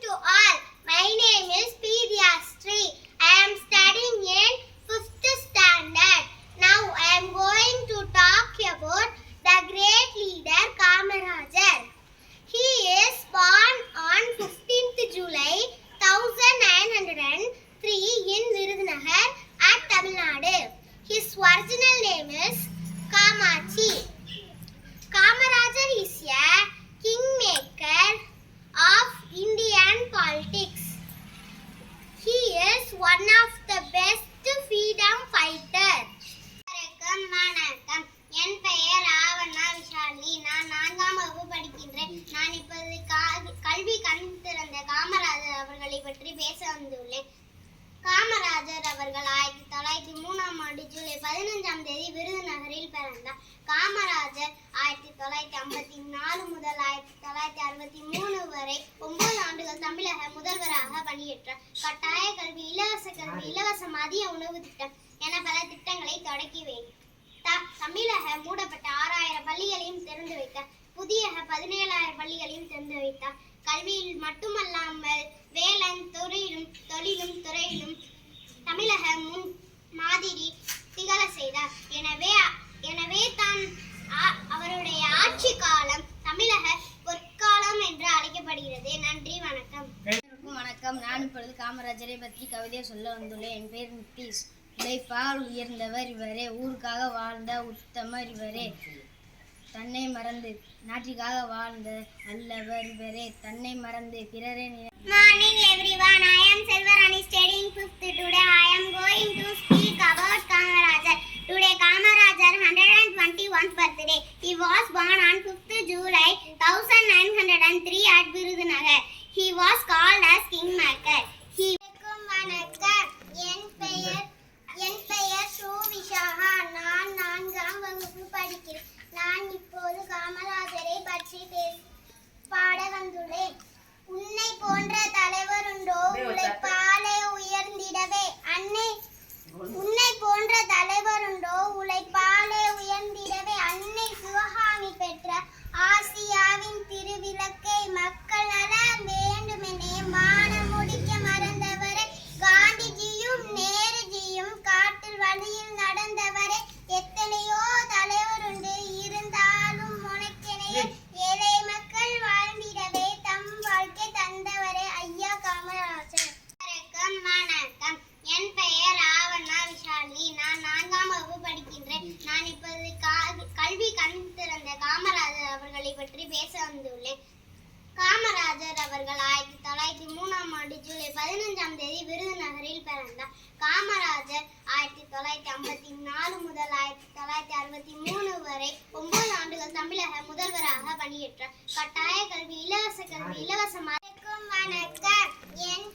to all. My name is P. Dhyasree. I am studying in 5th standard. Now I am going to talk about the great leader Kamarajar. He is born on 15th July 1903 in Virudhunagar at Tamil Nadu. His original name is Kamachi. Kamarajar is a kingmaker of Indian politics. He is one of the best freedom fighters. வணக்கம். என் பெயர் ராவணா விஷாலினி. நான் 4ஆம் வகுப்பு படிக்கின்றேன். நான் இப்போது கல்வி கண் திறந்த காமராஜர் அவர்களை பற்றி பேச வந்துள்ளேன். காமராஜர் அவர்கள் 1903ஆம் ஆண்டு ஜூலை 15ஆம் தேதி விருதுநகரில் பிறந்தார். காமராஜர் 1954 முதல் 1963 வரை 9 ஆண்டுகள் தமிழக முதல்வராக பணியேற்றார். கட்டாய கல்வி, இலவச கல்வி, இலவச மதிய உணவு திட்டம் என பல திட்டங்களை தொடக்கி வைத்தார். தமிழக மூடப்பட்ட 6000 பள்ளிகளையும் திறந்து வைத்தார். புதிய 17000 பள்ளிகளையும் திறந்து வைத்தார். கல்வியில் மட்டுமல்லாமல் வேளாண் தொழிலும் துறையிலும் தமிழக முன் மாதிரி திகழ செய்தார். எனவே தான் அவருடைய ஆட்சி காலம் தமிழக பொற்காலம் என்று அழைக்கப்படுகிறது. நன்றி, வணக்கம். வணக்கம். நான் இப்பொழுது காமராஜரை பற்றி கவிதை சொல்ல வந்துள்ளேன். என் பேர் நித்தீஷ். உழைப்பால் உயர்ந்தவர் இவரே, ஊருக்காக வாழ்ந்த உத்தமர் இவரே, தன்னை மறந்து நாட்டிற்காக வாழ்ந்த நல்லவர் இவரே, தன்னை மறந்து பிறரே. Morning everyone, I am Selvarani studying 5th. Today I am going to speak about Kamarajar. Today Kamarajar 121st birthday. He was born on 5th July 1903 at Virudhunagar. He was called as Kingmaker. என் பெயர் சோவிஷாகா. நான் 4ஆம் வகுப்பு படிக்கிறேன். நான் இப்போது காமராஜரை பற்றி பாட வந்துள்ளேன். உன்னை போன்ற தலைவர் உண்டோ, உழைப்பாலே உயர்ந்திடவே அன்னை. உன்னை போன்ற தலைவர் உண்டோ, உழைப்பாலே உயர்ந்திடவே அன்னை சிவகாமி பெற்ற ஆசியாவின் திருவிளக்கை மக்கள் நல வேண்டுமெனே வான முடிக்க மறந்தவரே, காந்திஜியும் நேருஜியும் காட்டில் வழியில் நடந்தவரே, எத்தனையோ தலைவர் உண்டு இருந்தாலும் உனக்கெனையே ஏழை மக்கள் வாழ்ந்திடவே தம் வாழ்க்கை தந்தவரே ஐயா காமராஜர். வணக்கம். என் பெயர் ராவணா விஷாலினி. நான் 4ஆம் வகுப்பு படிக்கின்றேன். நான் இப்போது கல்வி கண் திறந்த காமராஜர் அவர்களை பற்றி பேச வந்துள்ளேன். காமராஜர் அவர்கள் 1903ஆம் ஆண்டு ஜூலை 15ஆம் தேதி விருதுநகரில் பிறந்தார். காமராஜர் 1954 முதல் 1963 வரை 9 ஆண்டுகள் தமிழக முதல்வராக பணியேற்றார். கட்டாய கல்வி, இலவச கல்வி, இலவச மதிய. வணக்கம். என்